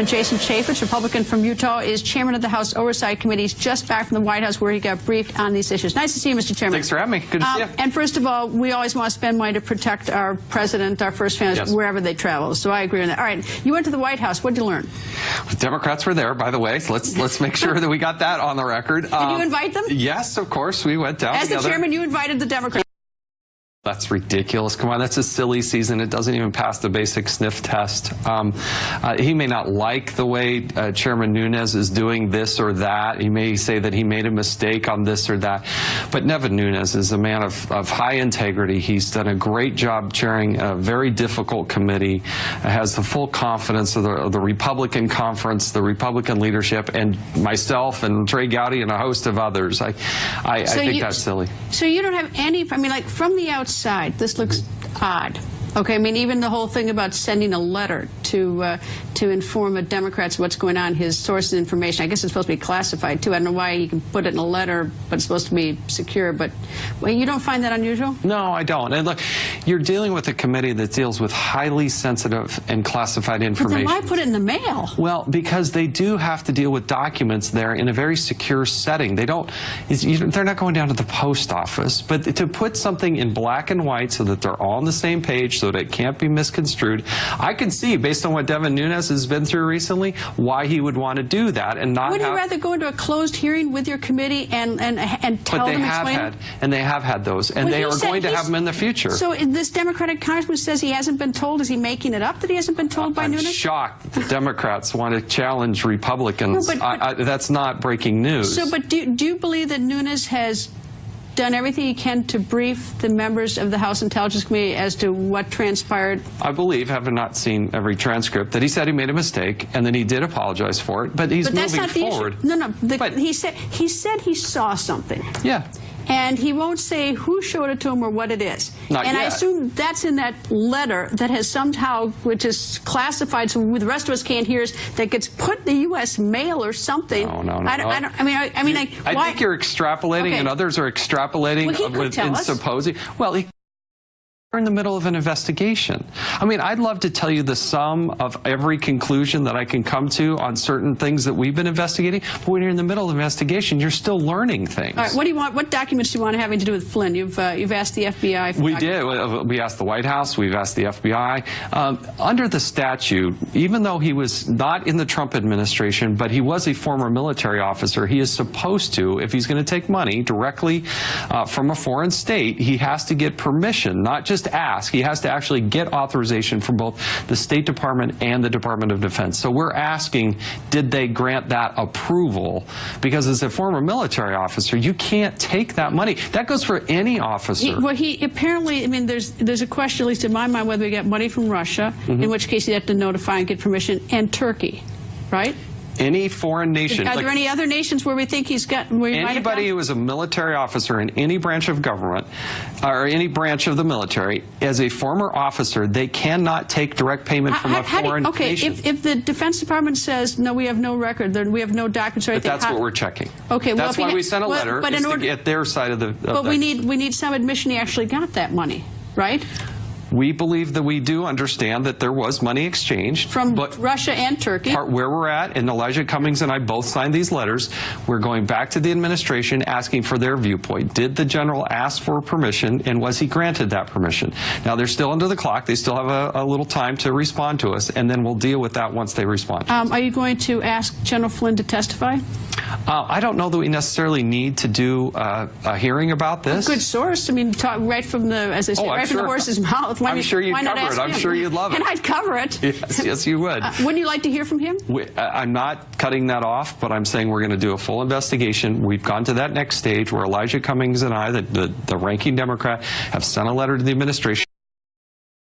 Congressman Jason Chaffetz, Republican from Utah, is chairman of the House Oversight Committee. He's just back from the White House where he got briefed on these issues. Nice to see you, Mr. Chairman. Thanks for having me. Good to see you. And first of all, we always want to spend money to protect our president, our first families, yes, wherever they travel. So I agree on that. All right, you went to the White House. What did you learn? The Democrats were there, by the way. So let's make sure that we got that on the record. Did you invite them? Yes, of course. We went down together. As the chairman, you invited the Democrats. That's ridiculous. Come on, that's a silly season. It doesn't even pass the basic sniff test. He may not like the way Chairman Nunes is doing this or that. He may say that he made a mistake on this or that. But Nevin Nunes is a man of high integrity. He's done a great job chairing a very difficult committee, has the full confidence of the Republican conference, the Republican leadership, and myself and Trey Gowdy and a host of others. I think that's silly. So you don't have any, I mean, like from the outside, this looks odd. Okay, I mean, even the whole thing about sending a letter to inform the Democrats what's going on, his sources of information. I guess it's supposed to be classified, too. I don't know why you can put it in a letter, but it's supposed to be secure. But well, you don't find that unusual? No, I don't. And look, you're dealing with a committee that deals with highly sensitive and classified information. But then why put it in the mail? Well, because they do have to deal with documents there in a very secure setting. They don't, they're not going down to the post office. But to put something in black and white so that they're all on the same page, so that it can't be misconstrued. I can see, based on what Nevin Nunes has been through recently, why he would want to do that and not. Would you rather go into a closed hearing with your committee and tell them, explain it? And they have had those, and they are going to have them in the future. So this Democratic congressman says he hasn't been told. Is he making it up that he hasn't been told by Nunes? I'm shocked the Democrats want to challenge Republicans. No, that's not breaking news. So, but do you believe that Nunes has done everything he can to brief the members of the House Intelligence Committee as to what transpired? I believe, having not seen every transcript, that he said he made a mistake and then he did apologize for it, but he's moving forward. No, he said he saw something. Yeah. And he won't say who showed it to him or what it is. Not yet. I assume that's in that letter that has somehow, which is classified so the rest of us can't hear, that gets put in the U.S. mail or something. No. I mean, like, I think you're extrapolating, and others are extrapolating with supposing. Well, we're in the middle of an investigation. I mean, I'd love to tell you the sum of every conclusion that I can come to on certain things that we've been investigating, but when you're in the middle of an investigation, you're still learning things. All right, what do you want? What documents do you want having to do with Flynn? You've asked the FBI for We did. We asked the White House. We've asked the FBI. Under the statute, even though he was not in the Trump administration, but he was a former military officer, he is supposed to, if he's going to take money directly from a foreign state, he has to get permission, not just ask. He has to actually get authorization from both the State Department and the Department of Defense. So we're asking, did they grant that approval? Because as a former military officer, you can't take that money. That goes for any officer. Well, he apparently, I mean, there's a question, at least in my mind, whether we get money from Russia, in which case you have to notify and get permission, and Turkey, right? Any foreign nation. Are there any other nations where we think he's got? Anybody who is a military officer in any branch of government or any branch of the military, as a former officer, they cannot take direct payment from a foreign nation. If the Defense Department says, no, we have no record, then we have no documents or anything. But that's what we're checking. Okay, that's why we sent a letter, is to get their side of the... But we need some admission he actually got that money, right? We believe that we do understand that there was money exchanged. From Russia and Turkey. Where we're at, and Elijah Cummings and I both signed these letters, we're going back to the administration asking for their viewpoint. Did the general ask for permission, and was he granted that permission? Now, they're still under the clock. They still have a little time to respond to us, and then we'll deal with that once they respond. Are you going to ask General Flynn to testify? I don't know that we necessarily need to do a hearing about this. A good source. I mean, talk right from the, as I say, right from the horse's mouth. I'm sure you'd cover it. I'm sure you'd love it. And I'd cover it. Yes, you would. Wouldn't you like to hear from him? I'm not cutting that off, but I'm saying we're going to do a full investigation. We've gone to that next stage where Elijah Cummings and I, the ranking Democrat, have sent a letter to the administration.